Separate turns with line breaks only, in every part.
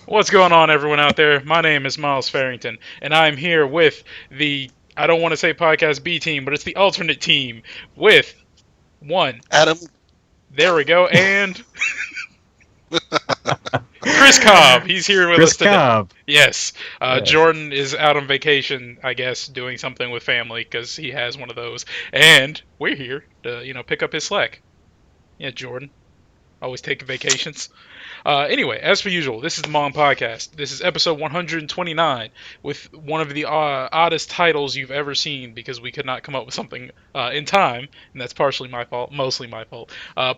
What's going on, everyone out there? My name is Myles Farrington, and I'm here with the, I don't want to say podcast B team, but it's the alternate team with one.
Adam,
There we go, and Chris Cobb. He's here with
Chris
us today.
Cobb.
Yes,
Yes.
Jordan is out on vacation, I guess, doing something with family because he has one of those, and we're here to, pick up his slack. Yeah, Jordan, always taking vacations. Anyway, as per usual, this is the MONG Podcast. This is episode 129 with one of the oddest titles you've ever seen because we could not come up with something in time, and that's partially my fault, mostly my fault.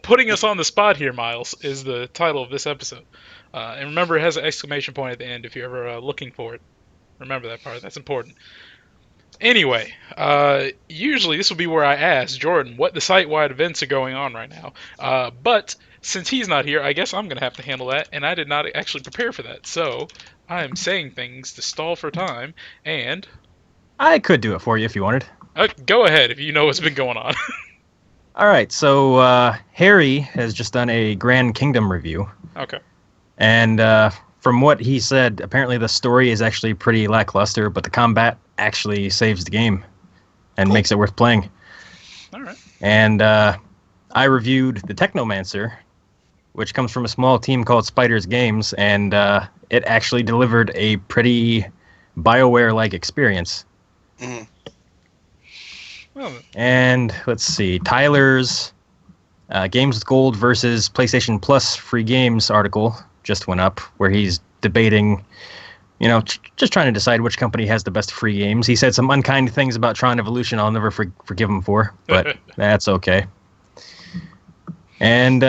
Putting us on the spot here, Myles, is the title of this episode. And remember, it has an exclamation point at the end if you're ever looking for it. Remember that part, that's important. Anyway, usually this will be where I ask Jordan what the site-wide events are going on right now. But since he's not here, I guess I'm going to have to handle that, and I did not actually prepare for that. So I am saying things to stall for time, and
I could do it for you if you wanted.
go ahead if you know what's been going on.
All right, so Harry has just done a Grand Kingdom review,
Okay.
and from what he said, apparently the story is actually pretty lackluster, but the combat actually saves the game and makes it worth playing.
All right.
And I reviewed The Technomancer, which comes from a small team called Spiders Games, and it actually delivered a pretty BioWare-like experience.
Mhm.
Well,
And let's see, Tyler's Games with Gold versus PlayStation Plus free games article just went up, where he's debating, just trying to decide which company has the best free games. He said some unkind things about Tron Evolution I'll never forgive him for, but that's okay. And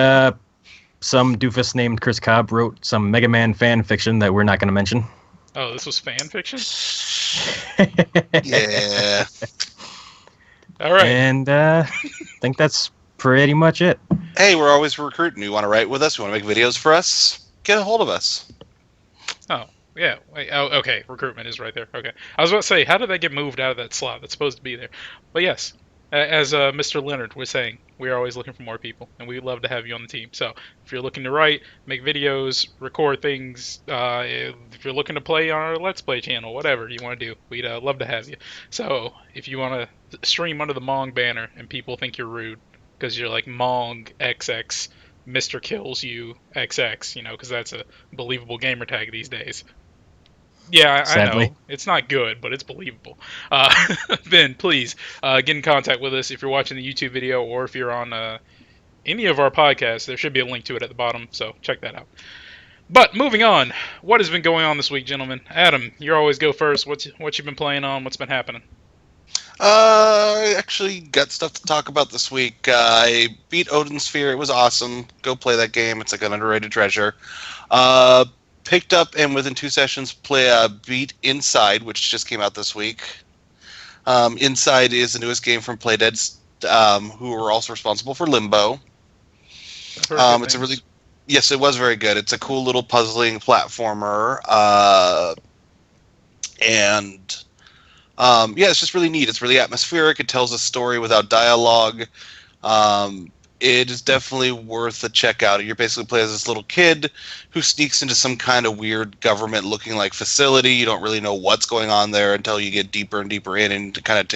some doofus named Chris Cobb wrote some Mega Man fan fiction that we're not going to mention.
oh, this was fan fiction?
Yeah.
All right.
And I think that's pretty much it.
Hey, we're always recruiting. You want to write with us? You want to make videos for us? Get a hold of us.
Oh, yeah. Wait, oh, okay. Recruitment is right there. Okay. I was about to say, how did that get moved out of that slot that's supposed to be there? But yes, as Mr. Leonard was saying, we are always looking for more people, and we'd love to have you on the team. So if you're looking to write, make videos, record things, if you're looking to play on our Let's Play channel, whatever you want to do, we'd love to have you. So if you want to stream under the Mong banner and people think you're rude because you're like Mong XX, Mr. Kills You XX, because that's a believable gamer tag these days. Yeah, I
Sadly.
know. It's not good, but it's believable. Then please get in contact with us if you're watching the YouTube video or if you're on any of our podcasts. There should be a link to it at the bottom, so check that out. But moving on, what has been going on this week, gentlemen? Adam, you always go first. What you been playing on? What's been happening?
I actually got stuff to talk about this week. I beat Odin Sphere. It was awesome. Go play that game. It's like an underrated treasure. Uh, Picked up and within 2 sessions beat Inside, which just came out this week. Inside is the newest game from Playdead, who are also responsible for Limbo.
I've heard good
It's a
things.
really Yes, it was very good. It's a cool little puzzling platformer, and yeah, it's just really neat. It's really atmospheric. It tells a story without dialogue. It is definitely worth a check out. You're basically playing as this little kid who sneaks into some kind of weird government-looking like facility. You don't really know what's going on there until you get deeper and deeper in, and it kind of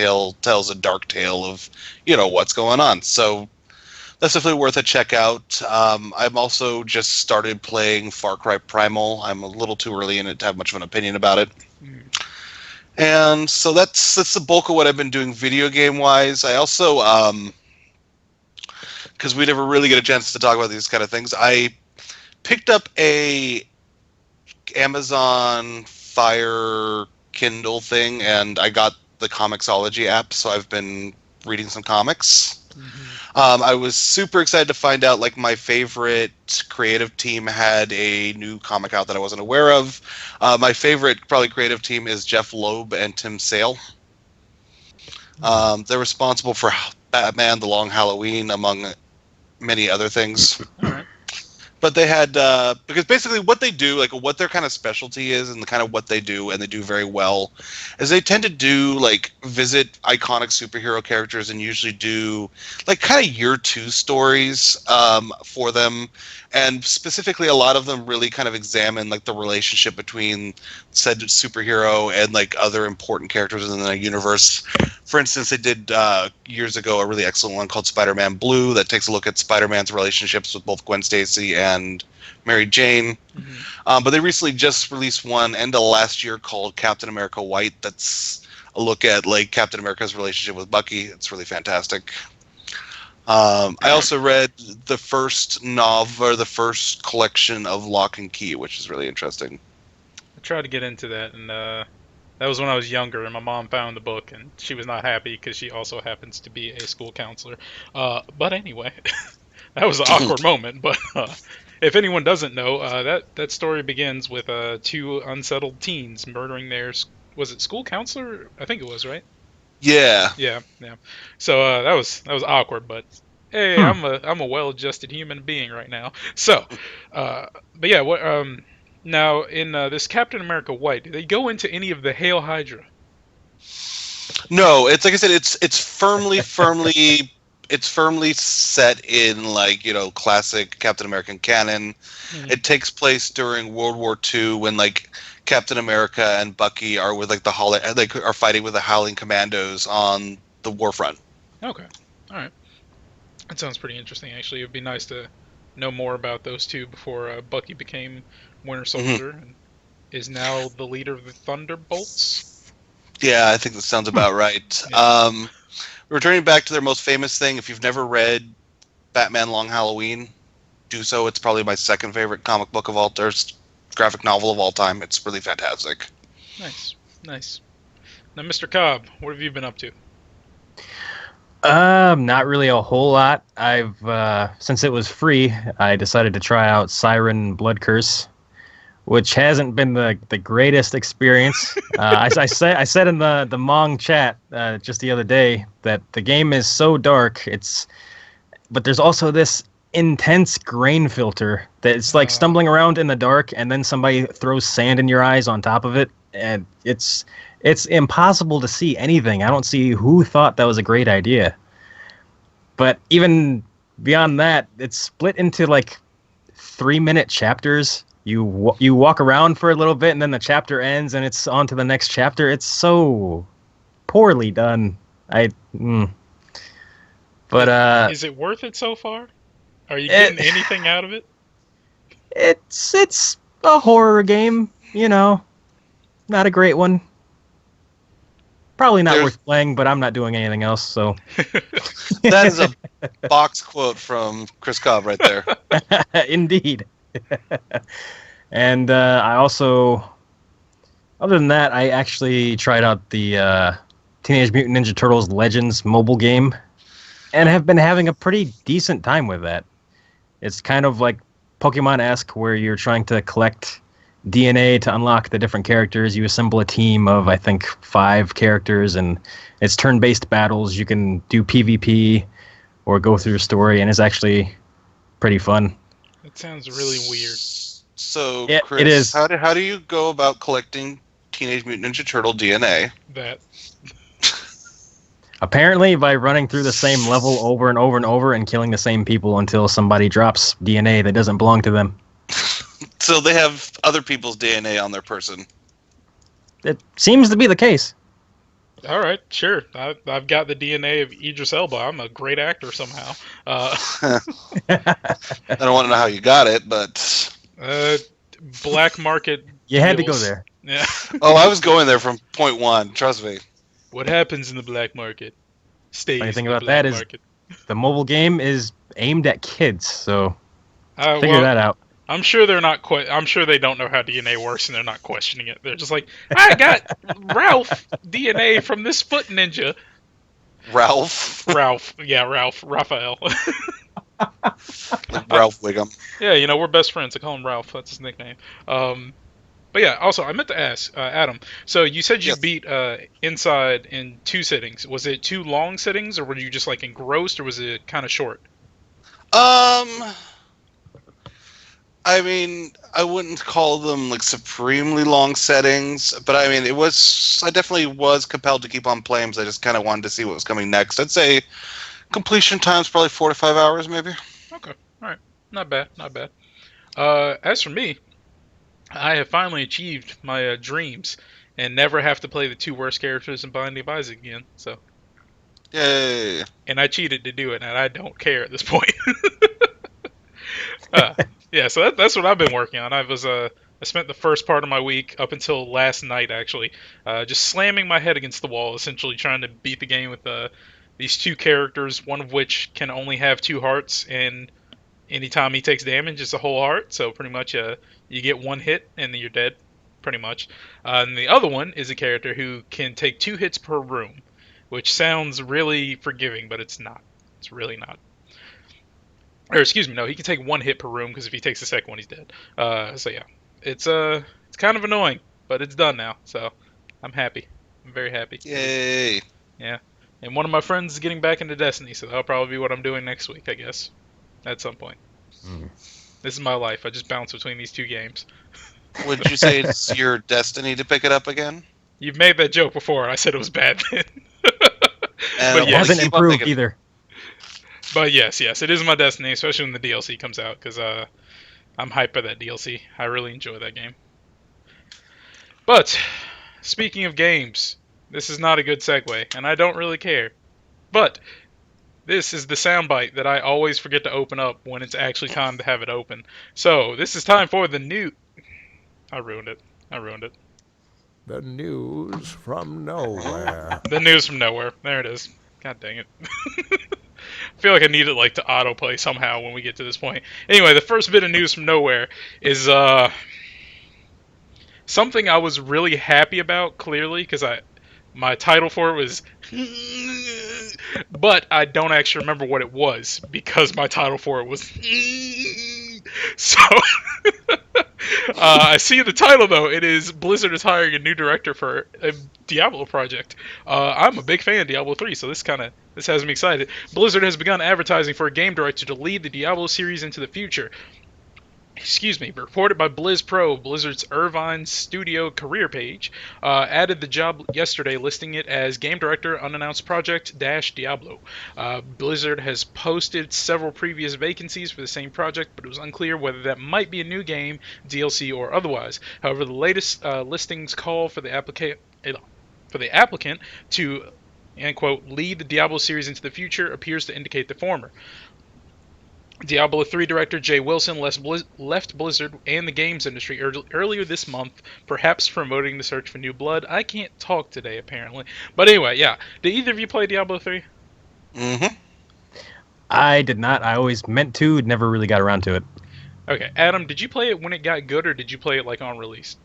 tells a dark tale of what's going on. So that's definitely worth a check out. I'm also just started playing Far Cry Primal. I'm a little too early in it to have much of an opinion about it.
Mm.
And so that's the bulk of what I've been doing video game wise. I also because we never really get a chance to talk about these kind of things, I picked up a Amazon Fire Kindle thing, and I got the Comixology app, so I've been reading some comics. I was super excited to find out, like, my favorite creative team had a new comic out that I wasn't aware of. My favorite, probably, creative team is Jeff Loeb and Tim Sale. They're responsible for Batman, The Long Halloween, among many other things.
All right.
But they had because basically what they do, like what their kind of specialty is, and the kind of what they do, and they do very well, is they tend to do like visit iconic superhero characters and usually do like kind of year two stories for them, and specifically a lot of them really kind of examine like the relationship between said superhero and like other important characters in the universe. For instance, they did years ago a really excellent one called Spider-Man Blue that takes a look at Spider-Man's relationships with both Gwen Stacy and Mary Jane.
Mm-hmm.
But they recently just released one end of last year called Captain America White. That's a look at like Captain America's relationship with Bucky. It's really fantastic. I also read the first novel or the first collection of Lock and Key, which is really interesting.
I tried to get into that, and that was when I was younger, and my mom found the book, and she was not happy because she also happens to be a school counselor. But anyway, that was an awkward moment. But if anyone doesn't know, that story begins with two unsettled teens murdering their was it school counselor? I think it was, right?
Yeah.
Yeah. So that was awkward, but hey, I'm a well-adjusted human being right now. So, but yeah, what now in this Captain America White, do they go into any of the Hail Hydra?
No, it's like I said, it's firmly it's firmly set in like, classic Captain American canon.
Mhm.
It takes place during World War II when like Captain America and Bucky are with like are fighting with the Howling Commandos on the war front.
Okay, all right. That sounds pretty interesting. Actually, it would be nice to know more about those two before Bucky became Winter Soldier and is now the leader of the Thunderbolts.
Yeah, I think that sounds about right.
Yeah.
Returning back to their most famous thing, if you've never read Batman Long Halloween, do so. It's probably my second favorite comic book of all, or graphic novel of all time. It's really fantastic.
Nice. Now, Mr. Cobb, what have you been up to?
Not really a whole lot. I've since it was free, I decided to try out Siren Blood Curse, which hasn't been the greatest experience. I said in the Mong chat just the other day that the game is so dark. But there's also this intense grain filter that it's like stumbling around in the dark, and then somebody throws sand in your eyes on top of it, and it's impossible to see anything. I don't see who thought that was a great idea. But even beyond that, it's split into like 3-minute chapters. You walk around for a little bit, and then the chapter ends, and it's on to the next chapter. It's so poorly done. But
is it worth it so far? Are you getting anything out of it?
It's a horror game, not a great one. Probably not worth playing, but I'm not doing anything else, so.
That is a box quote from Chris Cobb right there.
Indeed. And I also, other than that, I actually tried out the Teenage Mutant Ninja Turtles Legends mobile game, and have been having a pretty decent time with that. It's kind of like Pokemon-esque, where you're trying to collect DNA to unlock the different characters. You assemble a team of, I think, 5 characters, and it's turn-based battles. You can do PvP or go through a story, and it's actually pretty fun.
It sounds really weird.
So,
Yeah,
Chris,
it is.
How do you go about collecting Teenage Mutant Ninja Turtle DNA?
That.
Apparently, by running through the same level over and over and over and killing the same people until somebody drops DNA that doesn't belong to them.
So they have other people's DNA on their person.
It seems to be the case.
All right, sure. I've got the DNA of Idris Elba. I'm a great actor somehow.
I don't want to know how you got it, but
Black market.
You had to go
deals.
there.
Yeah.
oh, I was going there from point one. Trust me.
What happens in the black market stays.
Funny thing
in the
about
black
that is
market.
the mobile game is aimed at kids, so figure
Well,
that out.
I'm sure they're not. I'm sure they don't know how DNA works, and they're not questioning it. They're just like, I got Ralph DNA from this foot ninja.
Ralph.
Raphael.
Ralph Wiggum.
Yeah, we're best friends. I call him Ralph. That's his nickname. But yeah, also, I meant to ask, Adam, so you said you
Yes.
beat Inside in 2 sittings. Was it 2 long sittings, or were you just, engrossed, or was it kind of short?
I mean, I wouldn't call them like supremely long settings, but I mean, I definitely was compelled to keep on playing because I just kind of wanted to see what was coming next. I'd say completion time's probably 4 to 5 hours, maybe.
Okay, all right, not bad, not bad. As for me, I have finally achieved my dreams and never have to play the two worst characters in Binding of Isaac again. So,
Yay!
and I cheated to do it, and I don't care at this point. uh, yeah, so that's what I've been working on. I spent the first part of my week up until last night actually, just slamming my head against the wall, essentially trying to beat the game with these two characters, one of which can only have two hearts, and anytime he takes damage, it's a whole heart. So pretty much, you get one hit and then you're dead, pretty much. And the other one is a character who can take two hits per room, which sounds really forgiving, but it's not. It's really not. Or excuse me, no, he can take one hit per room because if he takes the second one, he's dead. So yeah, it's kind of annoying, but it's done now. So I'm happy. I'm very happy.
Yay!
Yeah. And one of my friends is getting back into Destiny, so that'll probably be what I'm doing next week, I guess. At some point.
Mm.
This is my life. I just bounce between these two games.
Would you say it's your destiny to pick it up again?
You've made that joke before. I said it was bad then.
And
But
It
yes.
hasn't
keep on
improved
thinking.
either.
But yes, it is my Destiny, especially when the DLC comes out, because I'm hyped by that DLC. I really enjoy that game. But speaking of games, this is not a good segue, and I don't really care. But this is the soundbite that I always forget to open up when it's actually time to have it open. So this is time for the new. I ruined it.
The news from nowhere.
The news from nowhere. There it is. God dang it. I feel like I need it like to autoplay somehow when we get to this point. Anyway, the first bit of news from nowhere is something I was really happy about, clearly, because my title for it was, but I don't actually remember what it was because my title for it was. So I see the title though. It is Blizzard is hiring a new director for a Diablo project. I'm a big fan of Diablo 3, so this has me excited. Blizzard has begun advertising for a game director to lead the Diablo series into the future. Excuse me, reported by BlizzPro, Blizzard's Irvine Studio career page, added the job yesterday, listing it as Game Director, Unannounced Project, Diablo. Blizzard has posted several previous vacancies for the same project, but it was unclear whether that might be a new game, DLC, or otherwise. However, the latest listings call for the applicant to, and quote, lead the Diablo series into the future appears to indicate the former. Diablo 3 director Jay Wilson left Blizzard and the games industry earlier this month, perhaps promoting the search for new blood. I can't talk today, apparently. But anyway, yeah. Did either of you play Diablo 3?
Mm-hmm.
I did not. I always meant to, never really got around to it.
Okay, Adam, did you play it when it got good, or did you play it like on release?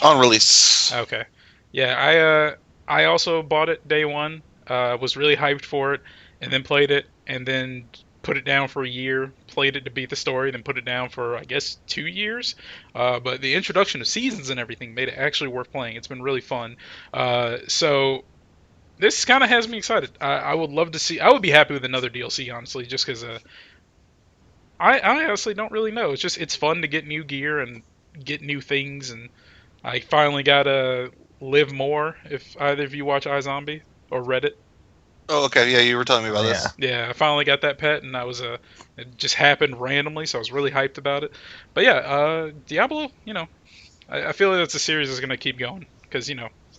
On release.
Okay. Yeah, I also bought it day one, was really hyped for it, and then played it, and then put it down for a year, played it to beat the story, then put it down for, I guess, 2 years. But the introduction of seasons and everything made it actually worth playing. It's been really fun. So this kind of has me excited. I would love to see. I would be happy with another DLC, honestly, just because I honestly don't really know. It's fun to get new gear and get new things, and I finally got to live more. If either of you watch iZombie or Reddit.
Oh, okay. Yeah, you were telling me about this.
Yeah, I finally got that pet, and it just happened randomly, so I was really hyped about it. But yeah, Diablo, I feel like that's a series that's gonna keep going because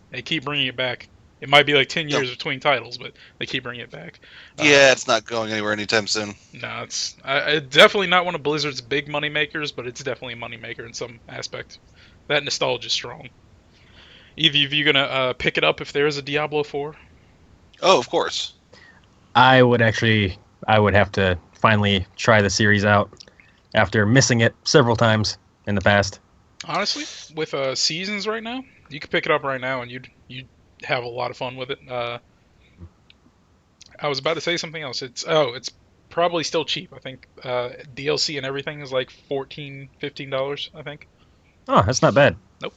they keep bringing it back. It might be like 10 years between titles, but they keep bringing it back.
Yeah, it's not going anywhere anytime soon.
No, it's definitely not one of Blizzard's big money makers, but it's definitely a money maker in some aspect. That nostalgia is strong. Either of you gonna pick it up if there is a Diablo 4?
Oh, of course.
I would have to finally try the series out after missing it several times in the past.
Honestly, with seasons right now, you could pick it up right now and you'd have a lot of fun with it. I was about to say something else. It's probably still cheap. I think DLC and everything is like $14, $15, I think.
Oh, that's not bad.
Nope.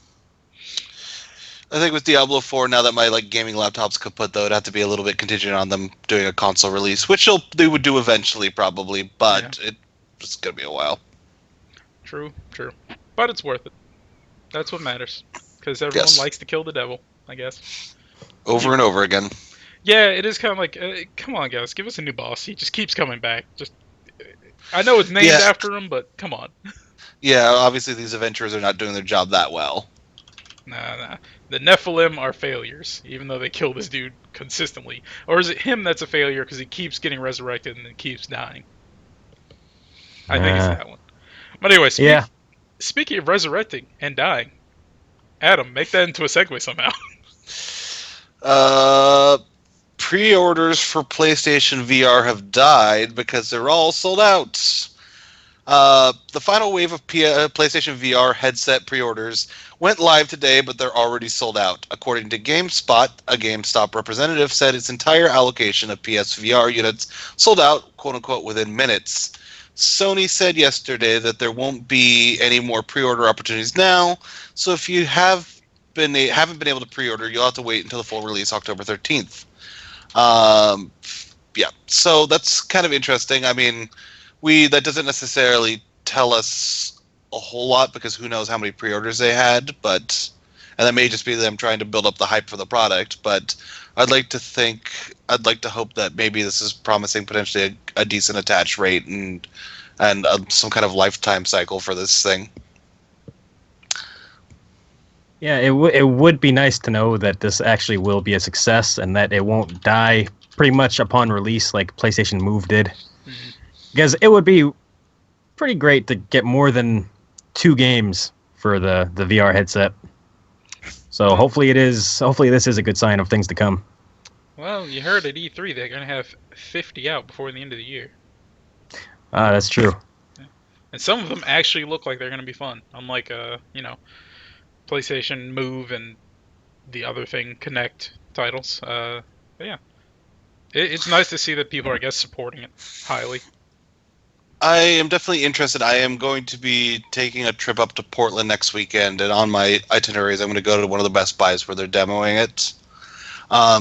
I think with Diablo 4, now that my gaming laptop's kaput, though, it'd have to be a little bit contingent on them doing a console release, which they would do eventually, probably, but it's going to be a while.
True. But it's worth it. That's what matters. Because everyone
Yes.
likes to kill the devil, I guess.
Over and over again.
Yeah, it is kind of like, come on, guys, give us a new boss. He just keeps coming back. I know it's named after him, but come on.
Yeah, obviously these adventurers are not doing their job that well.
Nah. The Nephilim are failures, even though they kill this dude consistently. Or is it him that's a failure because he keeps getting resurrected and then keeps dying? I think it's that one. But anyway, speaking of resurrecting and dying, Adam, make that into a segue somehow.
Pre-orders for PlayStation VR have died because they're all sold out. The final wave of PlayStation VR headset pre-orders went live today, but they're already sold out. According to GameSpot, a GameStop representative said its entire allocation of PSVR units sold out, quote-unquote, within minutes. Sony said yesterday that there won't be any more pre-order opportunities now, so if you haven't been able to pre-order, you'll have to wait until the full release October 13th. Yeah, so that's kind of interesting. I mean, that doesn't necessarily tell us a whole lot because who knows how many pre-orders they had, and that may just be them trying to build up the hype for the product. But I'd like to hope that maybe this is promising potentially a decent attach rate and some kind of lifetime cycle for this thing.
Yeah, it would be nice to know that this actually will be a success and that it won't die pretty much upon release like PlayStation Move did. Mm-hmm. Because it would be pretty great to get more than 2 games for the VR headset. So hopefully this is a good sign of things to come.
Well, you heard at E3 they're going to have 50 out before the end of the year.
That's true.
And some of them actually look like they're going to be fun. Unlike, PlayStation Move and the other thing, Connect titles. But yeah. It's nice to see that people are, I guess, supporting it highly.
I am definitely interested. I am going to be taking a trip up to Portland next weekend, and on my itineraries, I'm going to go to one of the Best Buys where they're demoing it.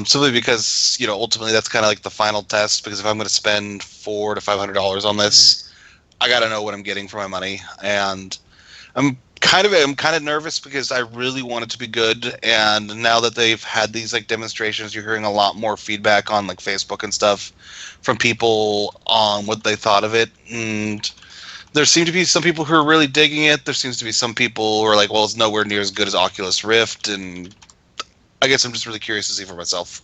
Simply because, ultimately that's kind of like the final test, because if I'm going to spend $400 to $500 on this, I got to know what I'm getting for my money. And I'm kind of nervous because I really want it to be good, and now that they've had these like demonstrations, you're hearing a lot more feedback on like Facebook and stuff from people on what they thought of it. And there seem to be some people who are really digging it. There seems to be some people who are like, well, it's nowhere near as good as Oculus Rift, and I guess I'm just really curious to see for myself.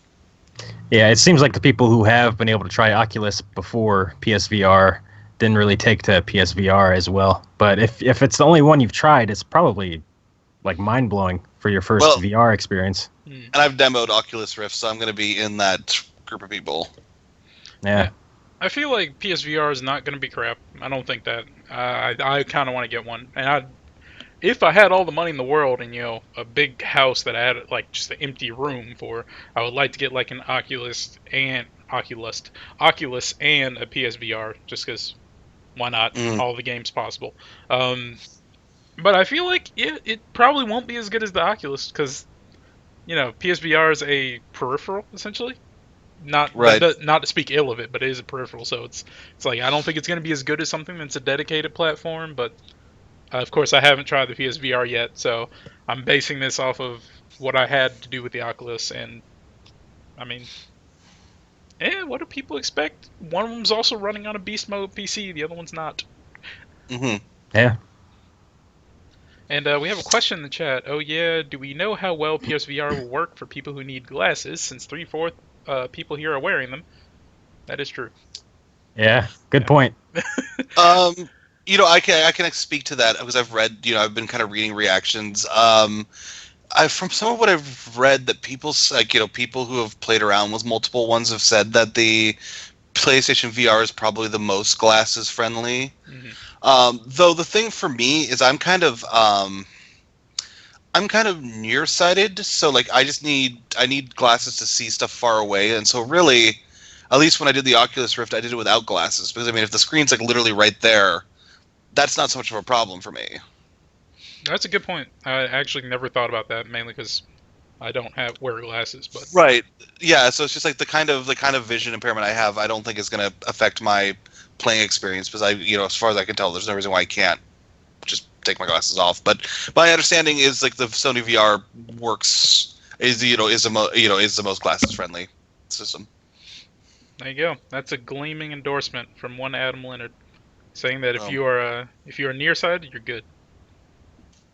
Yeah, it seems like the people who have been able to try Oculus before PSVR didn't really take to PSVR as well. But if it's the only one you've tried, it's probably like mind-blowing for your first VR experience.
And I've demoed Oculus Rift, so I'm going to be in that group of people.
Yeah.
I feel like PSVR is not going to be crap. I don't think that. I kind of want to get one. And if I had all the money in the world and, a big house that I had like just an empty room for, I would like to get like an Oculus and a PSVR, just because why not? All the games possible. But I feel like it probably won't be as good as the Oculus because, PSVR is a peripheral essentially. Not to speak ill of it, but it is a peripheral, so it's like I don't think it's going to be as good as something that's a dedicated platform. But of course, I haven't tried the PSVR yet, so I'm basing this off of what I had to do with the Oculus. And I mean, what do people expect? One of them's also running on a beast mode PC, the other one's not.
Mm-hmm.
Yeah.
And we have a question in the chat. Oh yeah, do we know how well PSVR will work for people who need glasses? Since 3/4 people here are wearing them. That is true.
Yeah, good point.
I can speak to that because I've read, I've been kind of reading reactions. From some of what I've read, that people who have played around with multiple ones have said that the PlayStation VR is probably the most glasses friendly. Mm-hmm. Though the thing for me is I'm kind of nearsighted, so like I need glasses to see stuff far away, and so really, at least when I did the Oculus Rift, I did it without glasses because I mean, if the screen's like literally right there, that's not so much of a problem for me.
That's a good point. I actually never thought about that, mainly because I don't wear glasses. But
right, yeah. So it's just like the kind of vision impairment I have. I don't think is going to affect my playing experience because as far as I can tell, there's no reason why I can't take my glasses off. But my understanding is like the Sony VR is the most glasses friendly system.
There you go. That's a gleaming endorsement from one Adam Leonard, saying that if you are nearsighted, you're good.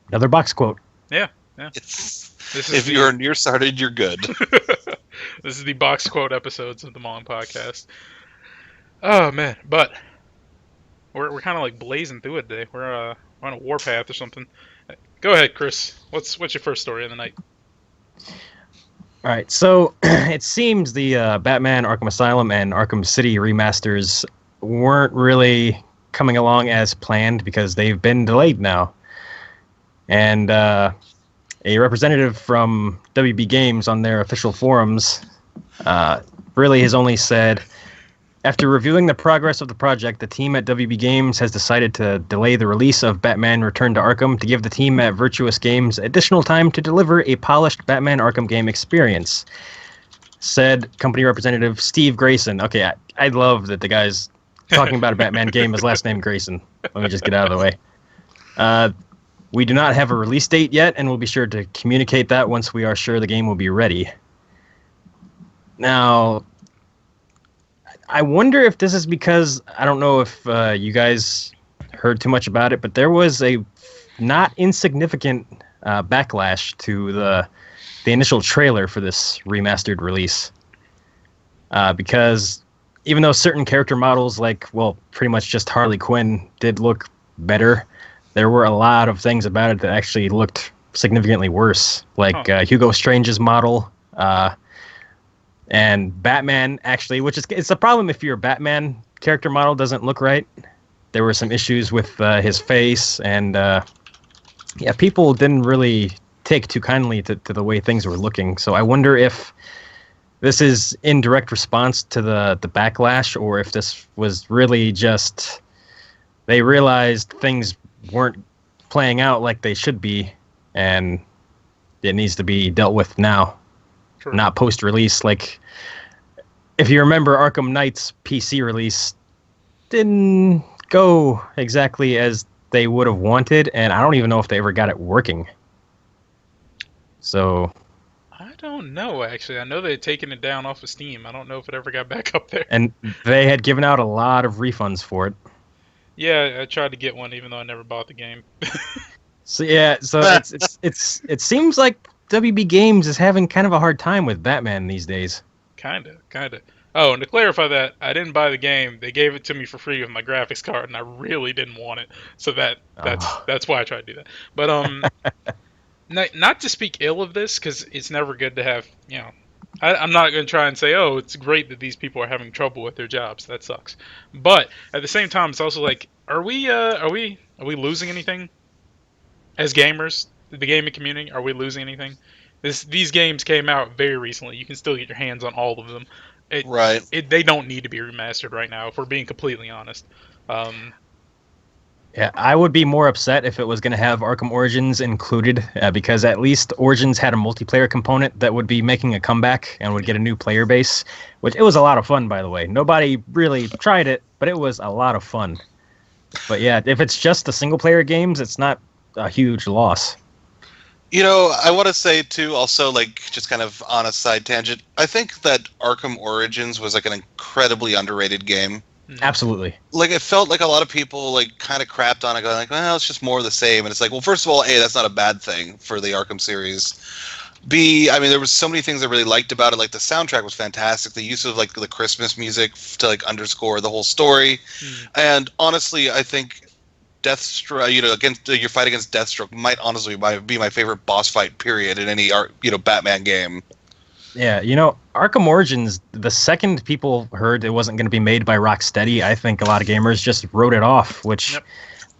Another box quote.
Yeah.
If you're nearsighted, you're good.
This is the box quote episodes of the MONG Podcast. Oh man, but we're kind of like blazing through it today. We're on a warpath or something. Go ahead, Chris. What's your first story of the night?
All right, so it seems the Batman Arkham Asylum and Arkham City remasters weren't really coming along as planned because they've been delayed now. And a representative from WB Games on their official forums really has only said, after reviewing the progress of the project, the team at WB Games has decided to delay the release of Batman Return to Arkham to give the team at Virtuous Games additional time to deliver a polished Batman Arkham game experience, said company representative Steve Grayson. Okay, I love that the guy's talking about a Batman game. His last name Grayson. Let me just get out of the way. We do not have a release date yet, and we'll be sure to communicate that once we are sure the game will be ready. Now, I wonder if this is because, I don't know if you guys heard too much about it, but there was a not insignificant backlash to the initial trailer for this remastered release. Because even though certain character models, like, well, pretty much just Harley Quinn, did look better, there were a lot of things about it that actually looked significantly worse. Like Hugo Strange's model, and Batman, actually, which is it's a problem if your Batman character model doesn't look right. There were some issues with his face, and people didn't really take too kindly to the way things were looking. So I wonder if this is in direct response to the backlash, or if this was really just they realized things weren't playing out like they should be, and it needs to be dealt with now. True. Not post-release. Like, if you remember, Arkham Knight's PC release didn't go exactly as they would have wanted, and I don't even know if they ever got it working. So,
I don't know, actually. I know they had taken it down off of Steam. I don't know if it ever got back up there.
And they had given out a lot of refunds for it.
Yeah, I tried to get one, even though I never bought the game.
So it seems like WB Games is having kind of a hard time with Batman these days.
Kinda. Oh, and to clarify that, I didn't buy the game. They gave it to me for free with my graphics card, and I really didn't want it. So that's why I tried to do that. But not to speak ill of this, because it's never good to have, I'm not going to try and say, oh, it's great that these people are having trouble with their jobs. That sucks. But at the same time, it's also like, are we losing anything as gamers? The gaming community, are we losing anything? These games came out very recently. You can still get your hands on all of them.
Right.
They don't need to be remastered right now, if we're being completely honest.
Yeah, I would be more upset if it was going to have Arkham Origins included, because at least Origins had a multiplayer component that would be making a comeback and would get a new player base, which it was a lot of fun, by the way. Nobody really tried it, but it was a lot of fun. But yeah, if it's just the single-player games, it's not a huge loss.
I want to say, too, also, like, just kind of on a side tangent, I think that Arkham Origins was, like, an incredibly underrated game.
Absolutely.
Like, it felt like a lot of people, like, kind of crapped on it, going like, well, it's just more of the same. And it's like, well, first of all, A, that's not a bad thing for the Arkham series. B, I mean, there was so many things I really liked about it. Like, the soundtrack was fantastic. The use of, like, the Christmas music to, like, underscore the whole story. And honestly, I think Deathstroke, against your fight against Deathstroke might honestly be my favorite boss fight period in any Batman game.
Yeah, Arkham Origins, the second people heard it wasn't going to be made by Rocksteady, I think a lot of gamers just wrote it off, which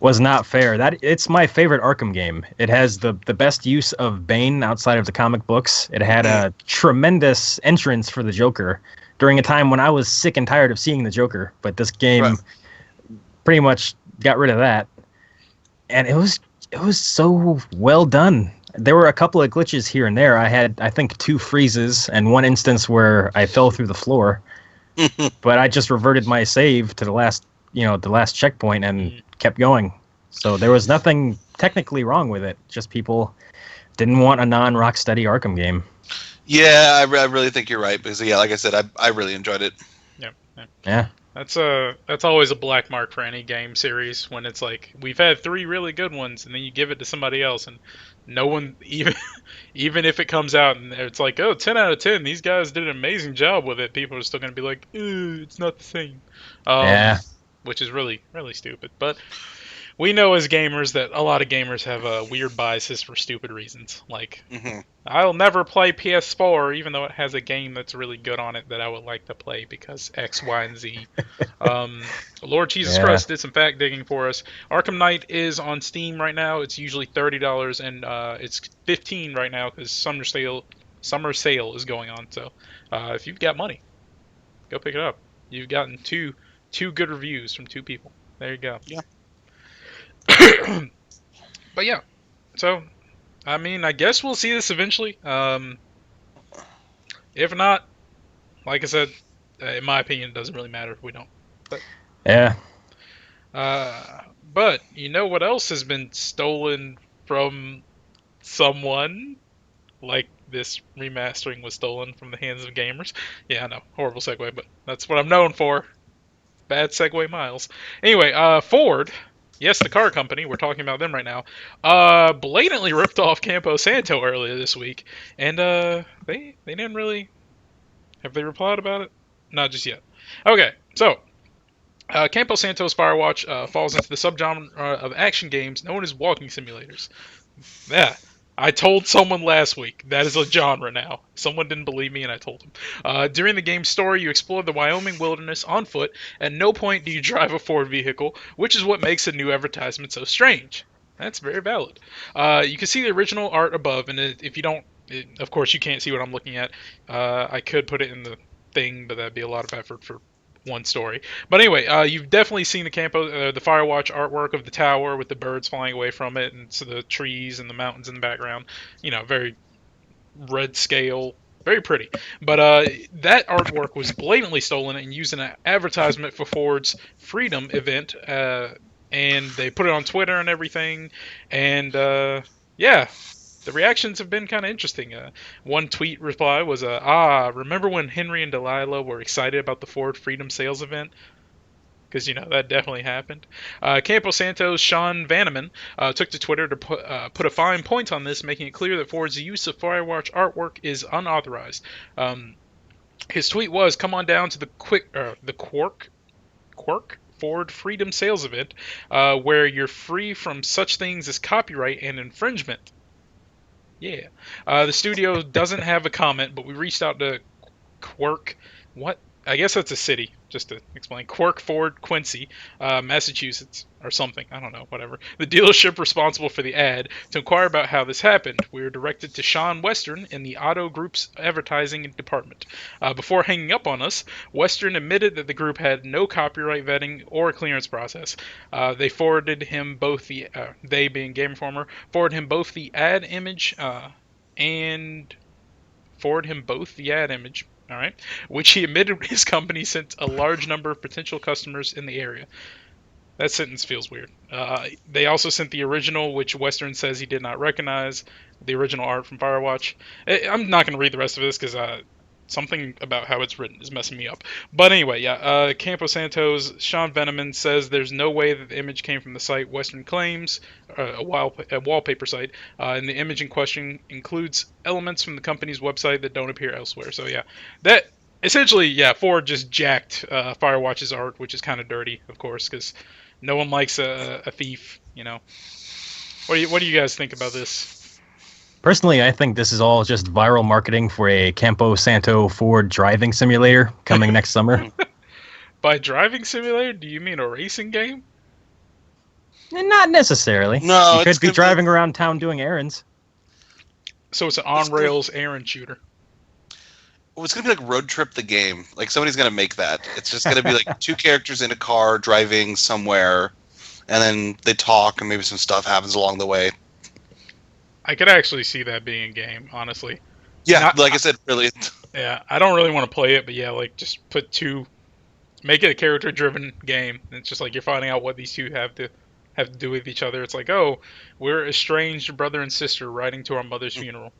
was not fair. It's my favorite Arkham game. It has the best use of Bane outside of the comic books. It had a tremendous entrance for the Joker during a time when I was sick and tired of seeing the Joker, but this game pretty much got rid of that. And it was so well done. There were a couple of glitches here and there. I had, I think, 2 freezes and one instance where I fell through the floor. But I just reverted my save to the last checkpoint and kept going. So there was nothing technically wrong with it. Just people didn't want a non-Rocksteady Arkham game.
Yeah, I really think you're right because like I said, I really enjoyed it.
Yeah.
That's always a black mark for any game series when it's like we've had 3 really good ones and then you give it to somebody else and no one even if it comes out and it's like 10 out of 10 these guys did an amazing job with it, people are still going to be like it's not the same,
Yeah.
which is really really stupid. But we know as gamers that a lot of gamers have weird biases for stupid reasons. Like, I'll never play PS4 even though it has a game that's really good on it that I would like to play because X, Y, and Z. Lord Jesus Christ did some fact digging for us. Arkham Knight is on Steam right now. It's usually $30 and it's $15 right now because summer sale is going on. So if you've got money, go pick it up. You've gotten two good reviews from 2 people. There you go.
Yeah.
But yeah, so I mean, I guess we'll see this eventually. If not, like I said, in my opinion, it doesn't really matter if we don't. But,
Yeah.
But you know what else has been stolen from someone? Like this remastering was stolen from the hands of gamers. Yeah, I know, horrible segue, but that's what I'm known for. Bad segue, Myles. Anyway, Ford. Yes, the car company, we're talking about them right now, blatantly ripped off Campo Santo earlier this week, and they didn't really... Have they replied about it? Not just yet. Okay, so, Campo Santo's Firewatch falls into the subgenre of action games known as walking simulators. Yeah, I told someone last week, that is a genre now. Someone didn't believe me and I told them. During the game's story, you explore the Wyoming wilderness on foot. At no point do you drive a Ford vehicle, which is what makes the new advertisement so strange. That's very valid. You can see the original art above, and if you don't, of course you can't see what I'm looking at. I could put it in the thing, but that'd be a lot of effort for one story. But anyway, you've definitely seen the Firewatch artwork of the tower with the birds flying away from it, and so the trees and the mountains in the background. You know, very red scale, very pretty. But that artwork was blatantly stolen and used in an advertisement for Ford's Freedom event, and they put it on Twitter and everything. And yeah. The reactions have been kind of interesting. One tweet reply was, remember when Henry and Delilah were excited about the Ford Freedom Sales event? Because, you know, that definitely happened. Campo Santo's Sean Vanneman took to Twitter to put a fine point on this, making it clear that Ford's use of Firewatch artwork is unauthorized. His tweet was, come on down to the Quirk Ford Freedom Sales event, where you're free from such things as copyright and infringement. Yeah. The studio doesn't have a comment, but we reached out to Quirk. What? I guess that's a city, just to explain. Quirk Ford Quincy, Massachusetts, or something. I don't know, whatever. The dealership responsible for the ad to inquire about how this happened. We were directed to Sean Western in the Auto Group's advertising department. Before hanging up on us, Western admitted that the group had no copyright vetting or clearance process. They forwarded him both they being Game Informer, forwarded him both the ad image all right, which he admitted his company sent a large number of potential customers in the area. That sentence feels weird. They also sent the original, which Western says he did not recognize, the original art from Firewatch. I'm not going to read the rest of this because something about how it's written is messing me up. But anyway, yeah, Campo Santo's Sean Veneman says there's no way that the image came from the site Western claims, a wallpaper site, and the image in question includes elements from the company's website that don't appear elsewhere. So yeah, that essentially, yeah, Ford just jacked Firewatch's art, which is kind of dirty, of course, because no one likes a thief, you know. What do you guys think about this?
Personally, I think this is all just viral marketing for a Campo Santo Ford driving simulator coming next summer.
By driving simulator, do you mean a racing game?
Not necessarily.
No,
you could be driving around town doing errands.
So it's an on-rails errand shooter.
Well, it's going to be like Road Trip the game. Like, somebody's going to make that. It's just going to be like 2 characters in a car driving somewhere, and then they talk, and maybe some stuff happens along the way.
I could actually see that being a game, honestly.
Yeah, like I said, really.
Yeah, I don't really want to play it, but yeah, like, just make it a character-driven game. It's just like you're finding out what these two have to have to do with each other. It's like, oh, we're estranged brother and sister riding to our mother's funeral.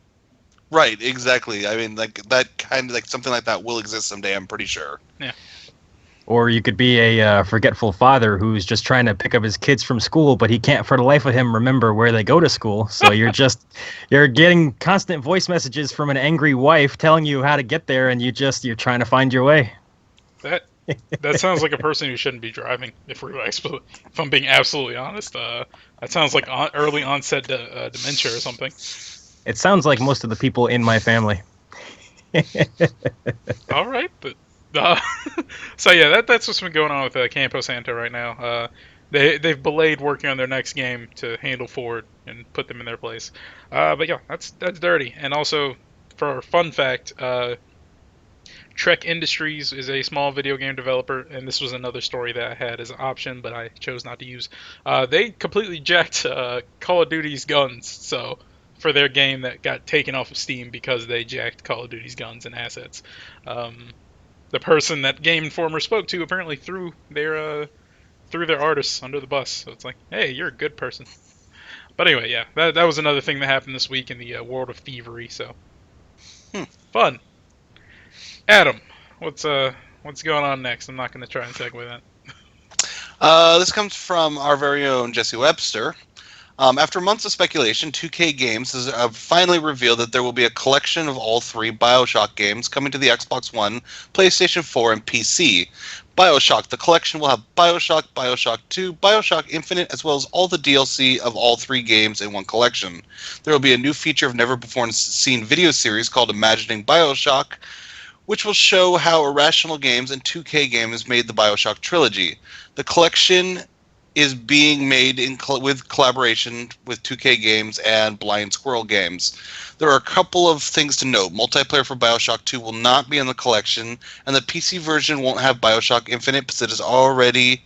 Right, exactly. I mean, like that kind of like something like that will exist someday. I'm pretty sure.
Yeah.
Or you could be a forgetful father who's just trying to pick up his kids from school, but he can't for the life of him remember where they go to school. So you're getting constant voice messages from an angry wife telling you how to get there, and you're trying to find your way.
That sounds like a person who shouldn't be driving. If I'm being absolutely honest, that sounds like early onset dementia or something.
It sounds like most of the people in my family.
All right, but so yeah, that's what's been going on with Campo Santo right now. They've belayed working on their next game to handle forward and put them in their place. But yeah, that's dirty. And also, for a fun fact, Trek Industries is a small video game developer, and this was another story that I had as an option, but I chose not to use. They completely jacked Call of Duty's guns, so for their game that got taken off of Steam because they jacked Call of Duty's guns and assets. The person that Game Informer spoke to apparently threw their artists under the bus. So it's like, hey, you're a good person. But anyway, yeah, that was another thing that happened this week in the world of thievery. So fun. Adam, what's going on next? I'm not going to try and segue that.
This comes from our very own Jesse Webster. After months of speculation, 2K Games has finally revealed that there will be a collection of all 3 BioShock games coming to the Xbox One, PlayStation 4, and PC. BioShock, the collection will have BioShock, BioShock 2, BioShock Infinite, as well as all the DLC of all 3 games in one collection. There will be a new feature of never-before-seen video series called Imagining BioShock, which will show how Irrational Games and 2K Games made the BioShock trilogy. The collection is being made with collaboration with 2K Games and Blind Squirrel Games. There are a couple of things to note. Multiplayer for BioShock 2 will not be in the collection, and the PC version won't have BioShock Infinite because it is already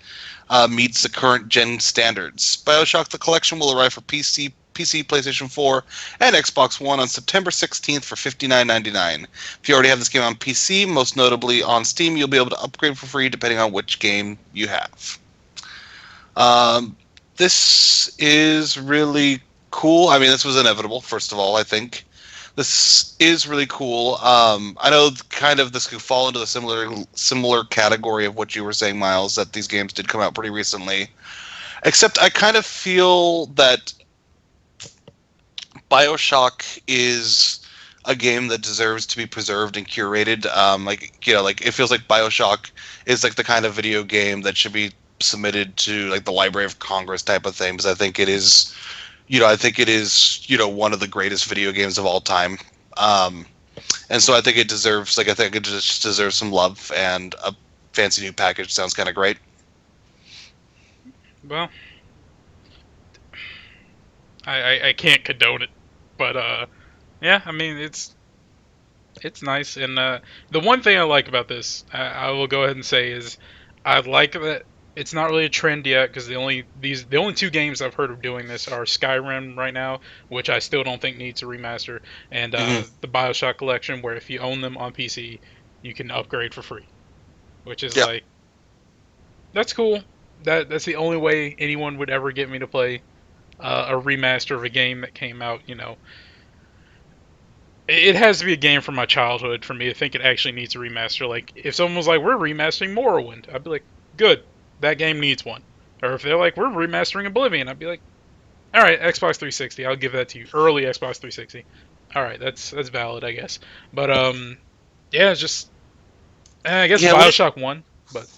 meets the current gen standards. BioShock the Collection will arrive for PC, PlayStation 4, and Xbox One on September 16th for $59.99. If you already have this game on PC, most notably on Steam, you'll be able to upgrade for free depending on which game you have. This is really cool. I mean, this was inevitable, first of all, I think. This is really cool. I know kind of this could fall into the similar category of what you were saying, Myles, that these games did come out pretty recently. Except I kind of feel that BioShock is a game that deserves to be preserved and curated. It feels like BioShock is like the kind of video game that should be submitted to like the Library of Congress type of thing, because I think it is one of the greatest video games of all time. And so I think it deserves it just deserves some love, and a fancy new package sounds kind of great.
Well, I can't condone it, but yeah, I mean it's nice, and the one thing I like about this, I will go ahead and say, is I like that it's not really a trend yet, because the only 2 games I've heard of doing this are Skyrim right now, which I still don't think needs a remaster, and the BioShock collection, where if you own them on PC, you can upgrade for free, which is like, that's cool. That's the only way anyone would ever get me to play a remaster of a game that came out. It has to be a game from my childhood for me to think it actually needs a remaster. Like, if someone was like, we're remastering Morrowind, I'd be like, good. That game needs one. Or if they're like, we're remastering Oblivion, I'd be like, all right, Xbox 360, I'll give that to you. Early Xbox 360. All right, that's valid, I guess. But yeah, it's just, I guess BioShock 1. But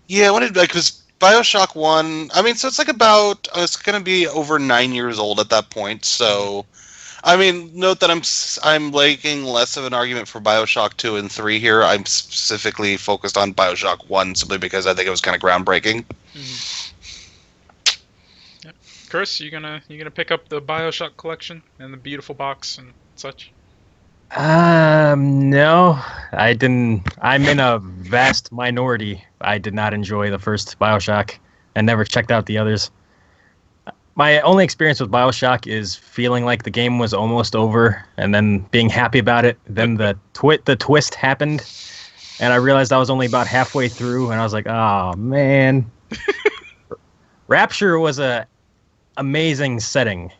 yeah, when it because BioShock 1, I mean, so it's like about it's going to be over 9 years old at that point. So, I mean, note that I'm making less of an argument for BioShock 2 and 3 here. I'm specifically focused on BioShock 1 simply because I think it was kind of groundbreaking.
Mm-hmm. Yep. Chris, you gonna pick up the BioShock collection and the beautiful box and such?
No, I didn't. I'm in a vast minority. I did not enjoy the first BioShock and never checked out the others. My only experience with BioShock is feeling like the game was almost over and then being happy about it. Then the twist happened, and I realized I was only about halfway through, and I was like, oh, man. Rapture was a amazing setting,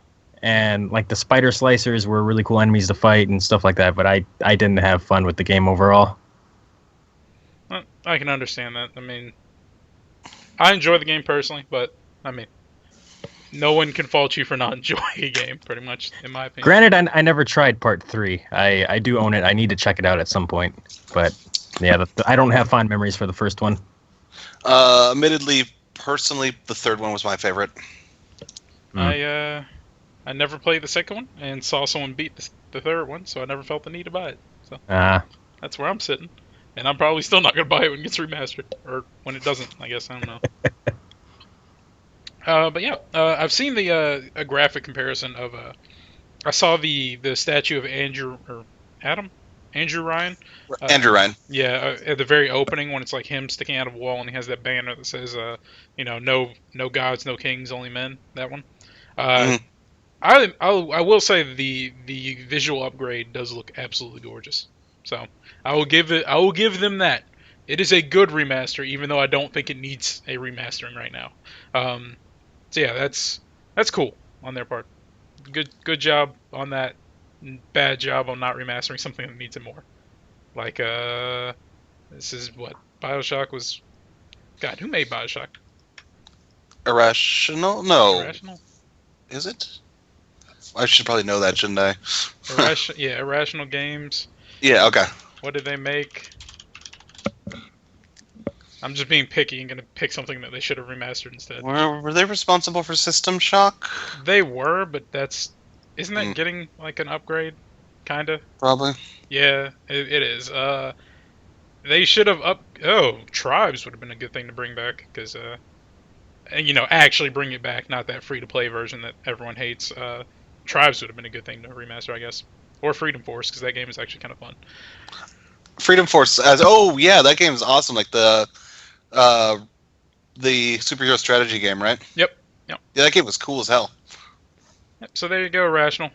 and like the spider slicers were really cool enemies to fight and stuff like that. But I didn't have fun with the game overall.
I can understand that. I mean, I enjoy the game personally, but I mean, no one can fault you for not enjoying a game, pretty much, in my opinion.
Granted, I never tried Part 3. I do own it. I need to check it out at some point. But yeah, I don't have fond memories for the first one.
Admittedly, personally, the third one was my favorite.
I never played the second one and saw someone beat the third one, so I never felt the need to buy it. So that's where I'm sitting, and I'm probably still not gonna buy it when it gets remastered, or when it doesn't. I guess I don't know. But yeah, I've seen a graphic comparison of I saw the statue of Andrew Ryan.
Andrew Ryan.
Yeah, at the very opening when it's like him sticking out of a wall and he has that banner that says, no gods, no kings, only men. That one. I will say the visual upgrade does look absolutely gorgeous. So I will give them that. It is a good remaster, even though I don't think it needs a remastering right now. So yeah, that's cool on their part. Good job on that. Bad job on not remastering something that needs it more. Like this is what BioShock was. God, who made BioShock?
Irrational? No.
Irrational?
Is it? I should probably know that, shouldn't I?
Irrational Games.
Yeah, okay.
What did they make? I'm just being picky and gonna pick something that they should have remastered instead.
Were they responsible for System Shock?
They were, but isn't that getting like an upgrade? Kinda.
Probably.
Yeah, it is. They should have Tribes would have been a good thing to bring back, because actually bring it back, not that free-to-play version that everyone hates. Tribes would have been a good thing to remaster, I guess. Or Freedom Force, because that game is actually kind of fun.
Freedom Force, that game is awesome. Like the superhero strategy game, right?
Yep.
Yeah, that game was cool as hell.
Yep, so there you go, Rational.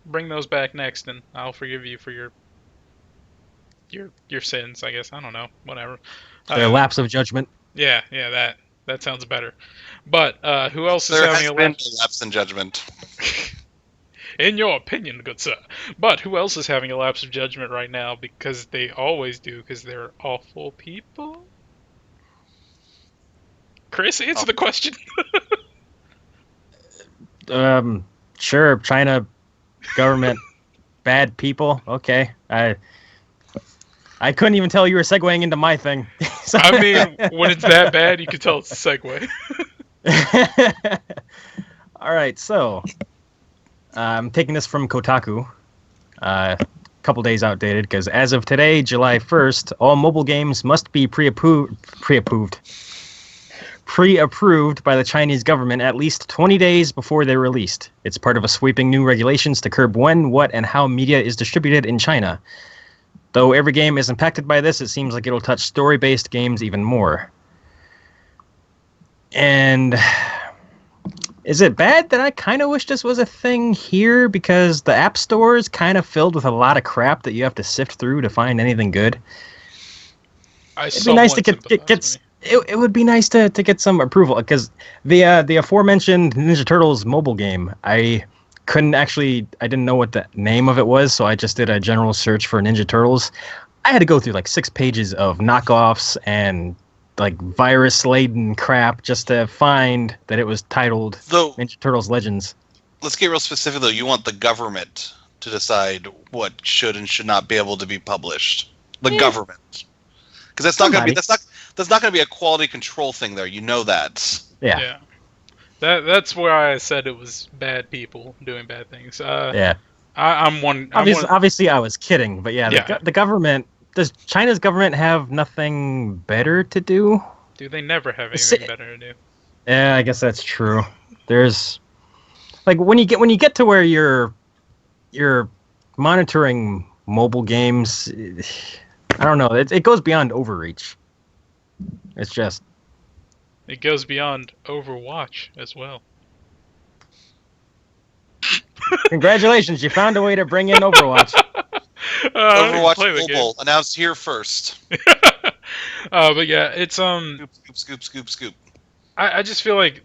Bring those back next, and I'll forgive you for your sins, I guess. I don't know. Whatever.
Their lapse of judgment.
Yeah, that sounds better. But who else is having a
lapse in judgment?
In your opinion, good sir. But who else is having a lapse of judgment right now? Because they always do, because they're awful people? Chris, answer the question.
Sure, China government, bad people. Okay, I couldn't even tell you were segueing into my thing. So.
I mean, when it's that bad, you can tell it's a segue.
All right, so I'm taking this from Kotaku. A couple days outdated, because as of today, July 1st, all mobile games must be pre-approved by the Chinese government at least 20 days before they're released. It's part of a sweeping new regulations to curb when, what, and how media is distributed in China. Though every game is impacted by this, it seems like it'll touch story-based games even more. And is it bad that I kind of wish this was a thing here, because the app store is kind of filled with a lot of crap that you have to sift through to find anything good? It'd be nice to get it would be nice to get some approval, because the aforementioned Ninja Turtles mobile game, I didn't know what the name of it was, so I just did a general search for Ninja Turtles. I had to go through like 6 pages of knockoffs and like virus-laden crap just to find that it was titled Ninja Turtles Legends.
Let's get real specific though. You want the government to decide what should and should not be able to be published. The government, because that's not going to be a quality control thing there. You know that.
Yeah. That's where I said it was bad people doing bad things. I'm one.
Obviously, I was kidding, but the government. Does China's government have nothing better to do?
Do they never have anything better to do?
Yeah, I guess that's true. There's like when you get to where you're monitoring mobile games, I don't know. It goes beyond overreach. It's just.
It goes beyond Overwatch as well.
Congratulations, you found a way to bring in Overwatch.
Overwatch Mobile announced here first.
But yeah, it's
Scoop.
I just feel like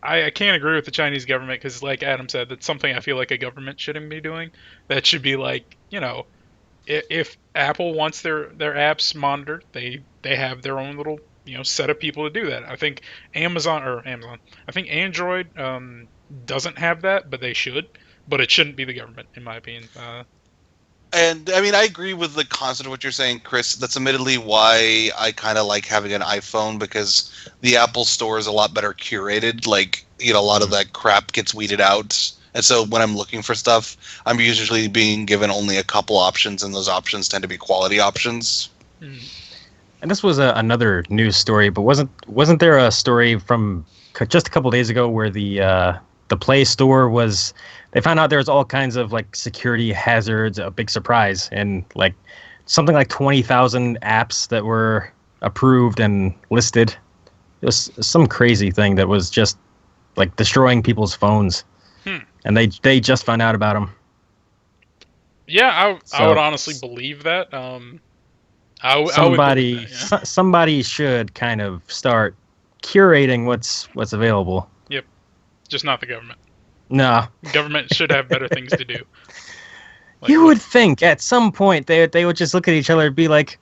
I can't agree with the Chinese government because, like Adam said, that's something I feel like a government shouldn't be doing. That should be like, if Apple wants their apps monitored, they have their own little set of people to do that. I think Amazon, I think Android doesn't have that, but they should. But it shouldn't be the government, in my opinion.
And I mean, I agree with the concept of what you're saying, Chris. That's admittedly why I kind of like having an iPhone, because the Apple Store is a lot better curated. Like, a lot of that crap gets weeded out. And so when I'm looking for stuff, I'm usually being given only a couple options, and those options tend to be quality options.
And this was another news story, but wasn't there a story from just a couple days ago where the Play Store was? They found out there was all kinds of like security hazards, a big surprise, and like something like 20,000 apps that were approved and listed. It was some crazy thing that was just like destroying people's phones, and they just found out about them.
Yeah, I would honestly believe that.
Somebody should kind of start curating what's available.
Yep, just not the government.
No.
Government should have better things to do. Like,
you would think at some point they would just look at each other and be like,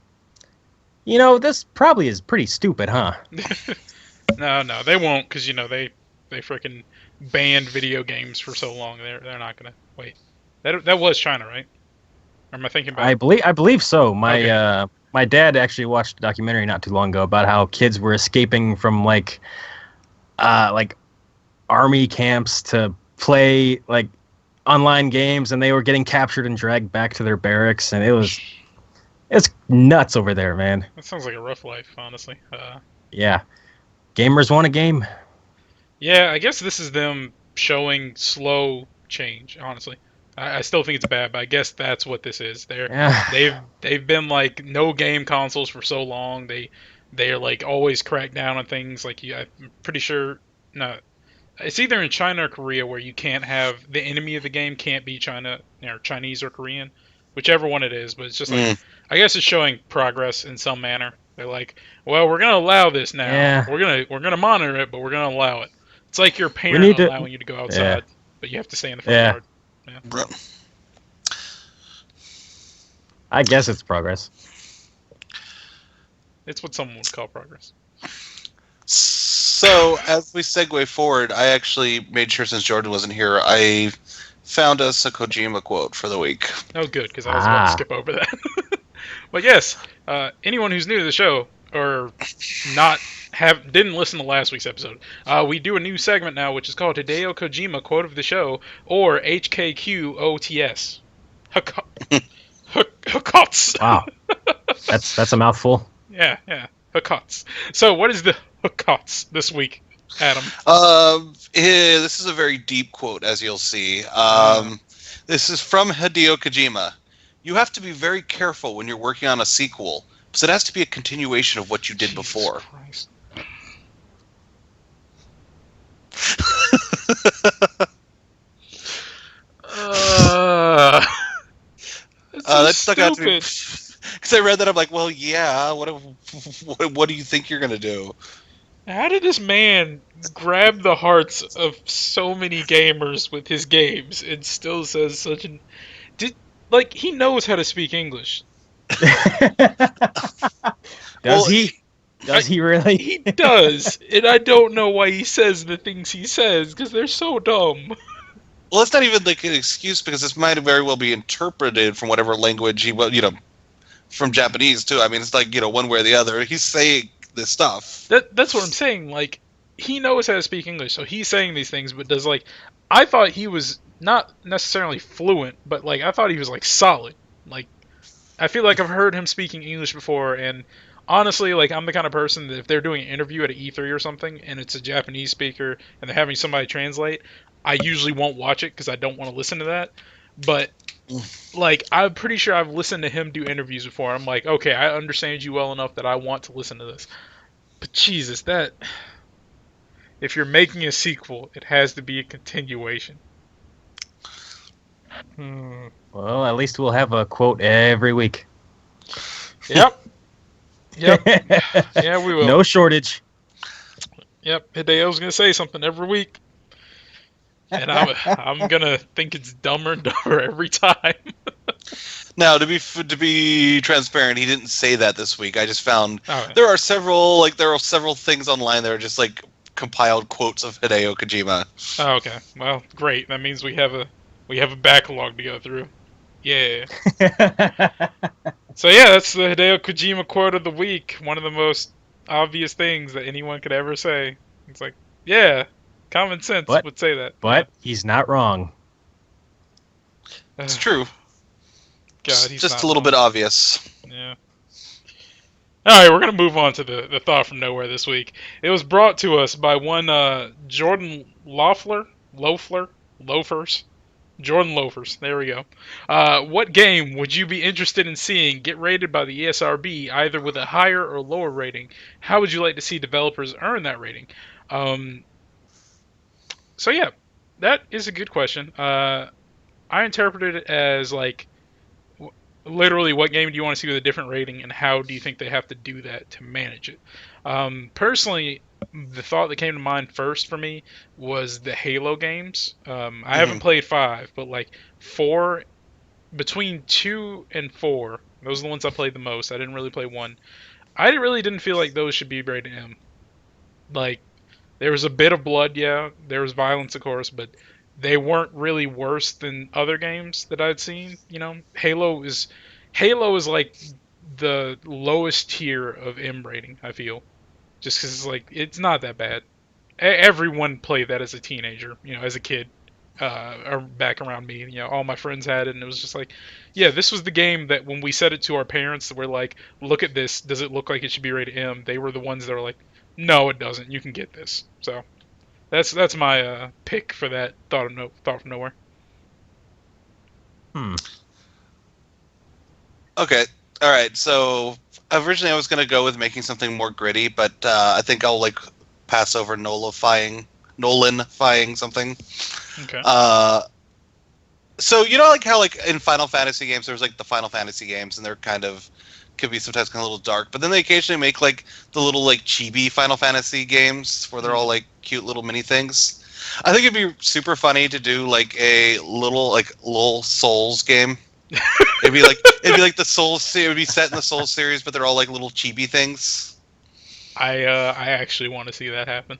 this probably is pretty stupid, huh?
No, they won't, because they freaking banned video games for so long. They're not gonna wait. That was China, right? Or am I thinking about?
I believe so.
Okay.
My dad actually watched a documentary not too long ago about how kids were escaping from like army camps to play like online games, and they were getting captured and dragged back to their barracks, and it's nuts over there, man.
That sounds like a rough life, honestly.
Yeah, gamers want a game.
Yeah, I guess this is them showing slow change. Honestly, I still think it's bad, but I guess that's what this is. They've been like no game consoles for so long. They're like always crack down on things. Like I'm pretty sure no. It's either in China or Korea where you can't have the enemy of the game can't be China or Chinese or Korean, whichever one it is. But it's just like I guess it's showing progress in some manner. They're like, well, we're gonna allow this now.
Yeah.
We're gonna monitor it, but we're gonna allow it. It's like your parent allowing you to go outside, but you have to stay in the front yard. Yeah.
I guess it's progress.
It's what someone would call progress.
So, as we segue forward, I actually made sure, since Jordan wasn't here, I found us a Kojima quote for the week.
Oh, good, because I was about to skip over that. But yes, anyone who's new to the show or didn't listen to last week's episode, we do a new segment now, which is called Hideo Kojima Quote of the Show, or HKQOTS. Hakots.
Wow, that's a mouthful.
Yeah. Hakots. So, what is the Hakots this week, Adam?
This is a very deep quote, as you'll see. This is from Hideo Kojima. You have to be very careful when you're working on a sequel, because it has to be a continuation of what you did before.
Christ.
That stuck out to me. Because I read that, I'm like, well, yeah, what do you think you're going to do?
How did this man grab the hearts of so many gamers with his games and still says such an... he knows how to speak English.
Does he? Does he really?
He does, and I don't know why he says the things he says, because they're so dumb.
Well, it's not even like an excuse, because this might very well be interpreted from whatever language he will, from Japanese too. I mean, it's like, one way or the other. He's saying this stuff.
That's what I'm saying. Like, he knows how to speak English, so he's saying these things, but I thought he was not necessarily fluent, but I thought he was solid. I feel like I've heard him speaking English before, and honestly, I'm the kind of person that if they're doing an interview at an E3 or something, and it's a Japanese speaker, and they're having somebody translate, I usually won't watch it because I don't want to listen to that. But I'm pretty sure I've listened to him do interviews before. I'm like, okay, I understand you well enough that I want to listen to this. But Jesus, if you're making a sequel, it has to be a continuation.
Well, at least we'll have a quote every week.
Yep. Yeah, we will.
No shortage.
Yep, Hideo's gonna say something every week, and I'm gonna think it's dumber and dumber every time.
Now, to be transparent, he didn't say that this week. I just found
Oh,
there are several things online that are just like compiled quotes of Hideo Kojima.
oh, okay. Well, great. That means we have a backlog to go through. Yeah. So yeah, that's the Hideo Kojima quote of the week. One of the most obvious things that anyone could ever say. It's like, yeah, common sense
But-
would say that.
But he's not wrong.
It's true.
God, he's
just
not
a little
wrong.
bit obvious.
Yeah. All right, we're gonna move on to the thought from nowhere this week. It was brought to us by one Jordan Loafers. Jordan Loafers. There we go. What game would you be interested in seeing get rated by the ESRB, either with a higher or lower rating? How would you like to see developers earn that rating? So yeah, that is a good question. I interpreted it as like literally what game do you want to see with a different rating, and how do you think they have to do that to manage it? Personally, the thought that came to mind first for me was the Halo games. I haven't played 5, but like 4, between 2 and 4, those are the ones I played the most. I didn't really play 1. I really didn't feel like those should be rated M. Like, there was a bit of blood, yeah. There was violence, of course, but they weren't really worse than other games that I'd seen. You know, Halo is like the lowest tier of M rating, I feel, just because it's like it's not that bad. Everyone played that as a teenager, you know, as a kid, or back around me. You know, all my friends had it, and it was just like, yeah, this was the game that when we said it to our parents, we're like, look at this. Does it look like it should be rated M? They were the ones that were like, no, it doesn't. You can get this. So that's my pick for that thought from nowhere.
Okay. All right. So originally I was going to go with making something more gritty, but I think I'll like pass over Nolanifying something.
Okay.
So you know, like how like in Final Fantasy games, there's like the Final Fantasy games, and they're kind of could be sometimes kind of a little dark, but then they occasionally make like the little like chibi Final Fantasy games where they're all like cute little mini things. I think it'd be super funny to do like a little Souls game. It'd be like the Souls. It would be set in the Souls series, but they're all like little chibi things.
I actually want to see that happen.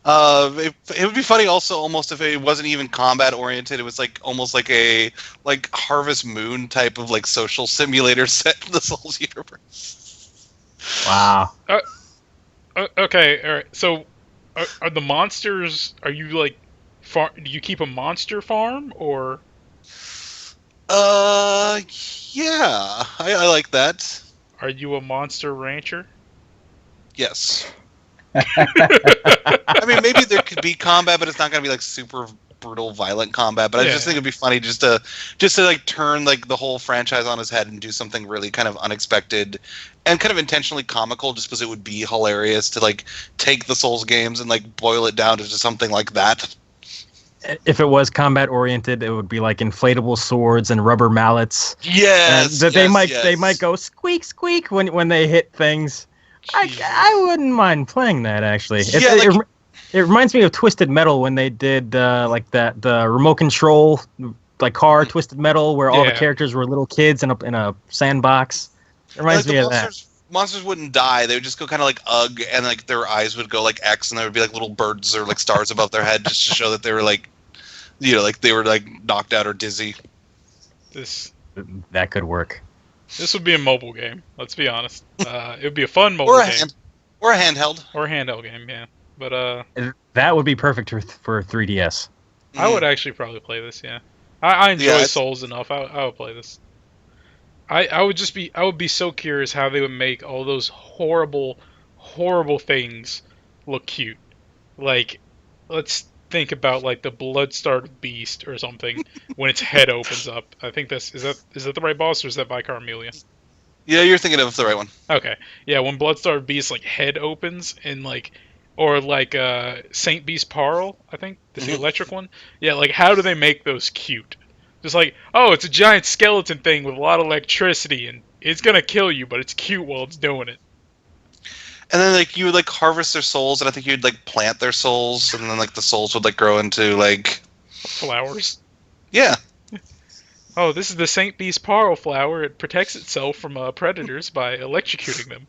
It would be funny also almost if it wasn't even combat oriented. It was like almost like a like Harvest Moon type of like social simulator set in the Souls universe.
Wow.
Okay, all right. So, are the monsters? Are you like, do you keep a monster farm or?
Yeah, I like that.
Are you a monster rancher?
Yes. I mean, maybe there could be combat, but it's not going to be like super brutal, violent combat. But I just think it'd be funny just to like turn like the whole franchise on its head and do something really kind of unexpected and kind of intentionally comical, just because it would be hilarious to like take the Souls games and like boil it down to just something like that.
If it was combat oriented, it would be like inflatable swords and rubber mallets.
Yes,
they might go squeak squeak when they hit things. I wouldn't mind playing that actually. It reminds me of Twisted Metal when they did like the remote control like car Twisted Metal where all the characters were little kids in a sandbox. It reminds me of that.
Monsters wouldn't die; they would just go kind of like ugh, and like their eyes would go like X, and there would be like little birds or like stars above their head, just to show that they were like, you know, like they were like knocked out or dizzy.
That could work.
This would be a mobile game. Let's be honest. It would be a fun mobile game,
or a handheld,
game. Yeah, but
that would be perfect for 3DS.
I would actually probably play this. Yeah, I enjoy Souls enough. I would play this. I would be so curious how they would make all those horrible things look cute. Like, let's think about like the blood-starved beast or something when its head opens up. I think is that the right boss, or is that Vicar Amelia?
Yeah, you're thinking of the right one.
Okay, yeah, when blood-starved beast like head opens and like, or like Saint Beast Parl, I think the electric one. Yeah, like how do they make those cute? Just like, oh, it's a giant skeleton thing with a lot of electricity, and it's gonna kill you, but it's cute while it's doing it.
And then like you would like harvest their souls, and I think you'd like plant their souls, and then like the souls would like grow into like
Flowers.
yeah.
Oh, this is the Saint Beast Parl flower. It protects itself from predators by electrocuting them.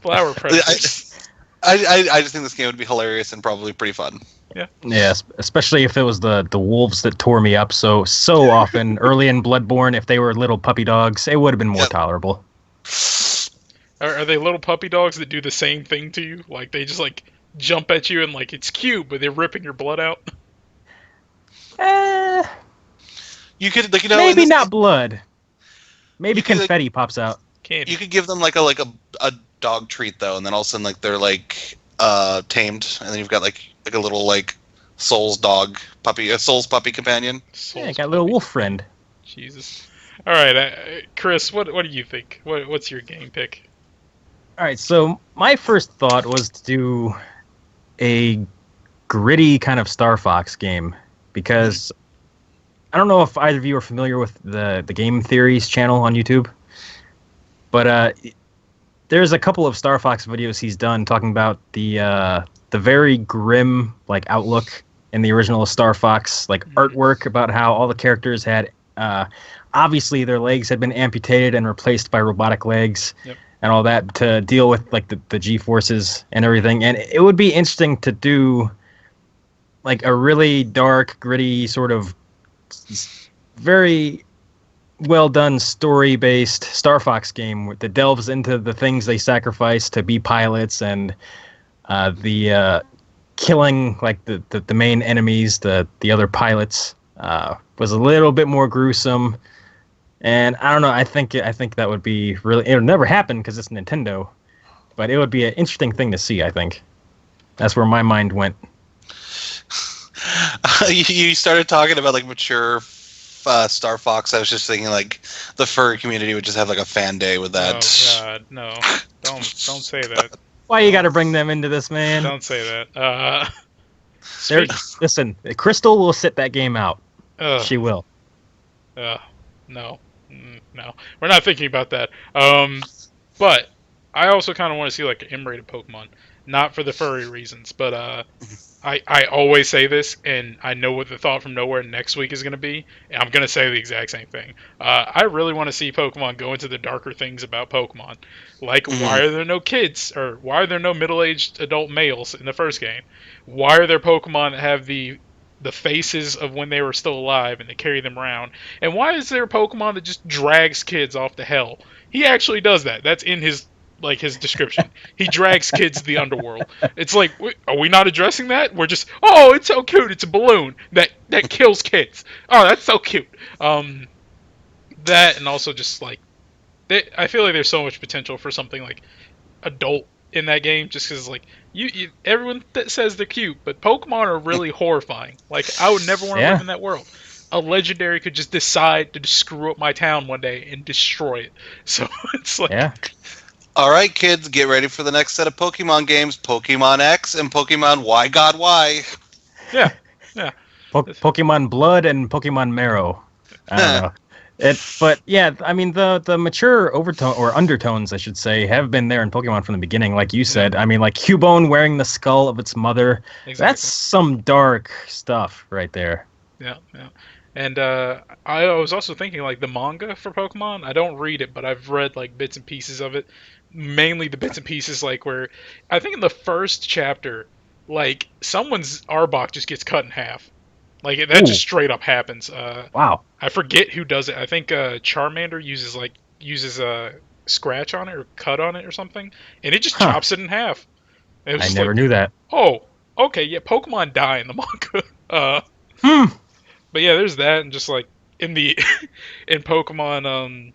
Flower predators.
I just think this game would be hilarious and probably pretty fun.
Yeah, especially if it was the wolves that tore me up so often early in Bloodborne. If they were little puppy dogs, it would have been more tolerable.
Are they little puppy dogs that do the same thing to you? Like they just like jump at you and like it's cute, but they're ripping your blood out?
You could like
maybe not blood. Maybe
could,
confetti pops out.
Candy.
You could give them like a dog treat though, and then all of a sudden like they're like tamed, and then you've got like a little like Souls dog puppy, a Souls puppy companion.
Yeah, got a little wolf friend.
Jesus. All right, Chris, what do you think? What's your game pick?
All right, so my first thought was to do a gritty kind of Star Fox game because I don't know if either of you are familiar with the Game Theories channel on YouTube, but there's a couple of Star Fox videos he's done talking about the very grim like outlook in the original Star Fox like artwork about how all the characters had obviously their legs had been amputated and replaced by robotic legs.
Yep.
And all that to deal with like the G-forces and everything. And it would be interesting to do like a really dark, gritty, sort of very well done story-based Star Fox game that delves into the things they sacrifice to be pilots and the killing like the main enemies, the other pilots was a little bit more gruesome. And I don't know. I think that would be really. It'll never happen because it's Nintendo, but it would be an interesting thing to see. I think that's where my mind went.
You started talking about like mature Star Fox. I was just thinking like the furry community would just have like a fan day with that.
Oh God, no! Don't say that.
Why you got to bring them into this, man?
Don't say that.
Listen, Crystal will sit that game out. She will.
No. No, we're not thinking about that. But I also kind of want to see like an M-rated Pokemon, not for the furry reasons, but I always say this, and I know what the Thought from Nowhere next week is going to be, and I'm going to say the exact same thing. I really want to see Pokemon go into the darker things about Pokemon, like why are there no kids, or why are there no middle-aged adult males in the first game? Why are there Pokemon that have the faces of when they were still alive and they carry them around? And why is there a Pokemon that just drags kids off to hell? He actually does that. That's in his description. He drags kids to the underworld. It's like, are we not addressing that? We're just, oh, it's so cute. It's a balloon that kills kids. Oh, that's so cute. That and also just like, I feel like there's so much potential for something like adult in that game, just because like everyone that says they're cute, but Pokemon are really horrifying. Like I would never want to live in that world. A legendary could just decide to just screw up my town one day and destroy it. So it's like,
all right, kids, get ready for the next set of Pokemon games: Pokemon X and Pokemon Y God Y.
Yeah.
Pokemon Blood and Pokemon Marrow. I don't know. But yeah, I mean the mature overtone or undertones, I should say, have been there in Pokemon from the beginning, like you said. I mean, like Cubone wearing the skull of its mother. Exactly. That's some dark stuff right there.
Yeah. And I was also thinking like the manga for Pokemon. I don't read it, but I've read like bits and pieces of it. Mainly the bits and pieces like where I think in the first chapter, like someone's Arbok just gets cut in half. Like that just straight up happens.
Wow.
I forget who does it. I think Charmander uses a scratch on it or cut on it or something, and it just chops it in half.
I never knew that.
Oh, okay, yeah. Pokemon die in the manga. But yeah, there's that, and just like in Pokemon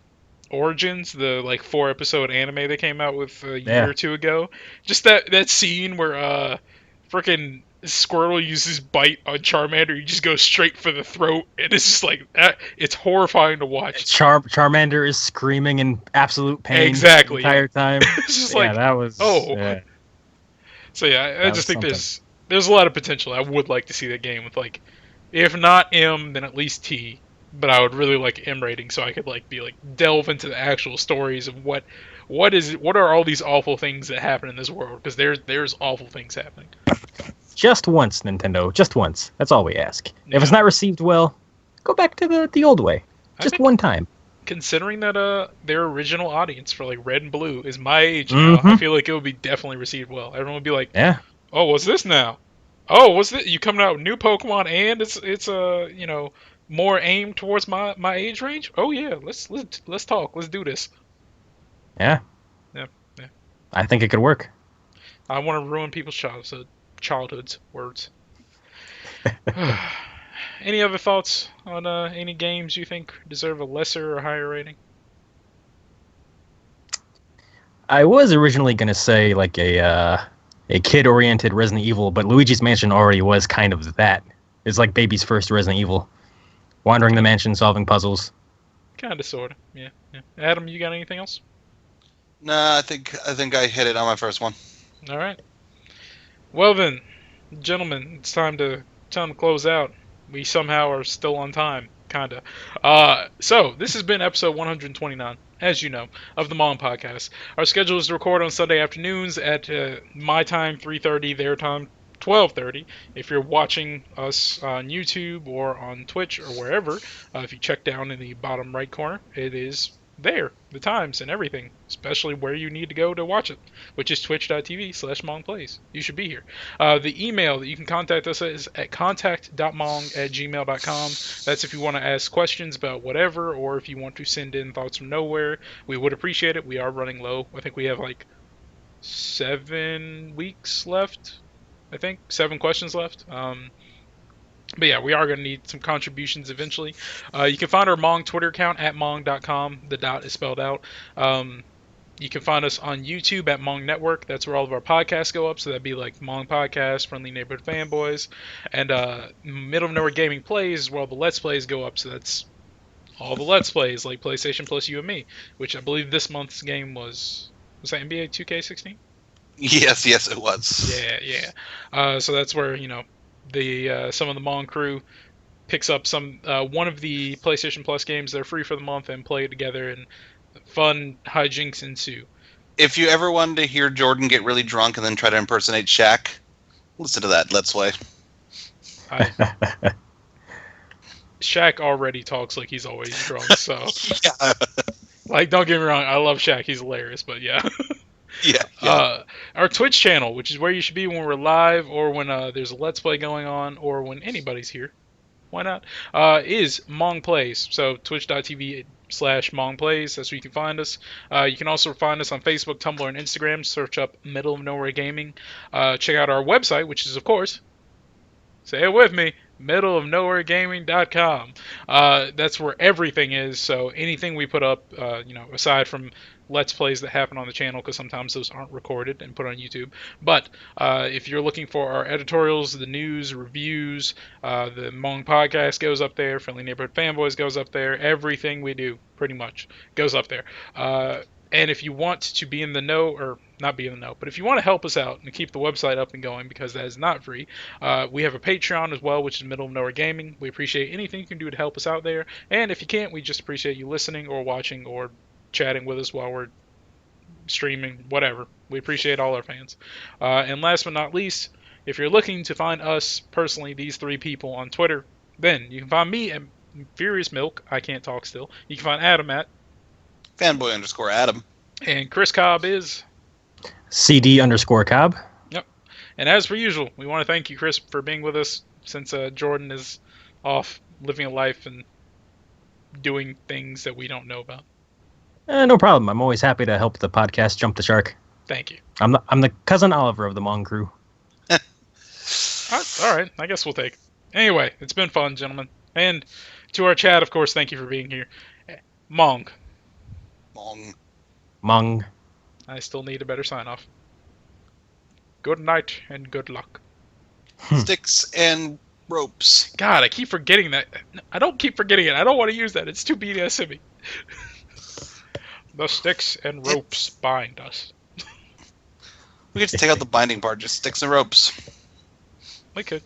Origins, the like 4-episode anime they came out with a year or two ago, just that scene where freaking Squirtle uses bite on Charmander, you just go straight for the throat, and it's just like it's horrifying to watch.
Charmander is screaming in absolute pain the entire time.
It's just like
that was
So yeah, I just think there's a lot of potential. I would like to see that game with like, if not M, then at least T. but I would really like M rating so I could like delve into the actual stories of what are all these awful things that happen in this world, because there's awful things happening.
Just once, Nintendo. Just once. That's all we ask.
Yeah.
If it's not received well, go back to the old way. Just one time.
Considering that their original audience for like Red and Blue is my age now, I feel like it would be definitely received well. Everyone would be like,
yeah.
Oh, what's this now? Oh, what's this? You coming out with new Pokemon and it's more aimed towards my age range? Oh yeah, let's talk. Let's do this.
Yeah.
Yeah.
I think it could work.
I want to ruin people's childhoods. Words. Any other thoughts on any games you think deserve a lesser or higher rating?
I was originally going to say like a kid-oriented Resident Evil, but Luigi's Mansion already was kind of that. It's like baby's first Resident Evil. Wandering the mansion, solving puzzles.
Kinda, sorta. Yeah. Adam, you got anything else?
Nah, I think I hit it on my first one.
All right. Well then, gentlemen, it's time to close out. We somehow are still on time, kinda. So this has been episode 129, as you know, of the MONG Podcast. Our schedule is to record on Sunday afternoons at my time 3:30, their time 12:30. If you're watching us on YouTube or on Twitch or wherever, if you check down in the bottom right corner, it is there, the times and everything, especially where you need to go to watch it, which is twitch.tv/mongplays. You should be here. The email that you can contact us at is at contact.mong@gmail.com. That's if you want to ask questions about whatever, or if you want to send in thoughts from nowhere. We would appreciate it. We are running low. I think we have like 7 weeks left. 7 questions left. But yeah, we are going to need some contributions eventually. You can find our Mong Twitter account at mong.com. The dot is spelled out. You can find us on YouTube at Mong Network. That's where all of our podcasts go up. So that'd be like Mong Podcast, Friendly Neighborhood Fanboys, and Middle of Nowhere Gaming Plays is where all the Let's Plays go up. So that's all the Let's Plays, like PlayStation Plus You and Me, which I believe this month's game was that NBA 2K16?
Yes, it was.
Yeah. So that's where the some of the Mon crew picks up one of the PlayStation Plus games. They're free for the month and play it together, and fun hijinks ensue.
If you ever wanted to hear Jordan get really drunk and then try to impersonate Shaq, listen to that Let's Play.
Shaq already talks like he's always drunk, so
Yeah.
like don't get me wrong, I love Shaq, he's hilarious, but yeah.
Yeah.
Our Twitch channel, which is where you should be when we're live, or when there's a Let's Play going on, or when anybody's here. Why not? Is Mong Plays. So twitch.tv/Mong Plays. That's where you can find us. You can also find us on Facebook, Tumblr, and Instagram. Search up Middle of Nowhere Gaming. Check out our website, which is, of course, say it with me, middleofnowheregaming.com. That's where everything is. So anything we put up, aside from Let's Plays that happen on the channel, because sometimes those aren't recorded and put on YouTube. But if you're looking for our editorials, the news, reviews, the Mong Podcast goes up there, Friendly Neighborhood Fanboys goes up there, everything we do pretty much goes up there. And if you want to be in the know, or not be in the know, but if you want to help us out and keep the website up and going, because that is not free, we have a Patreon as well, which is Middle of Nowhere Gaming. We appreciate anything you can do to help us out there. And if you can't, we just appreciate you listening or watching or chatting with us while we're streaming, whatever. We appreciate all our fans. And last but not least, if you're looking to find us personally, these 3 people on Twitter, then you can find me at Furious Milk. I can't talk still. You can find Adam at
Fanboy_Adam.
And Chris Cobb is
CD_Cobb.
Yep. And as per usual, we want to thank you, Chris, for being with us since Jordan is off living a life and doing things that we don't know about.
No problem. I'm always happy to help the podcast jump the shark.
Thank you.
I'm the cousin Oliver of the Mong crew.
All right. I guess we'll take it. Anyway, it's been fun, gentlemen. And to our chat, of course, thank you for being here. Mong.
Mong.
I still need a better sign-off. Good night and good luck.
Sticks and ropes.
God, I keep forgetting that. I don't keep forgetting it. I don't want to use that. It's too BDSM-y. The sticks and ropes bind us.
We could just take out the binding part, just sticks and ropes.
We could.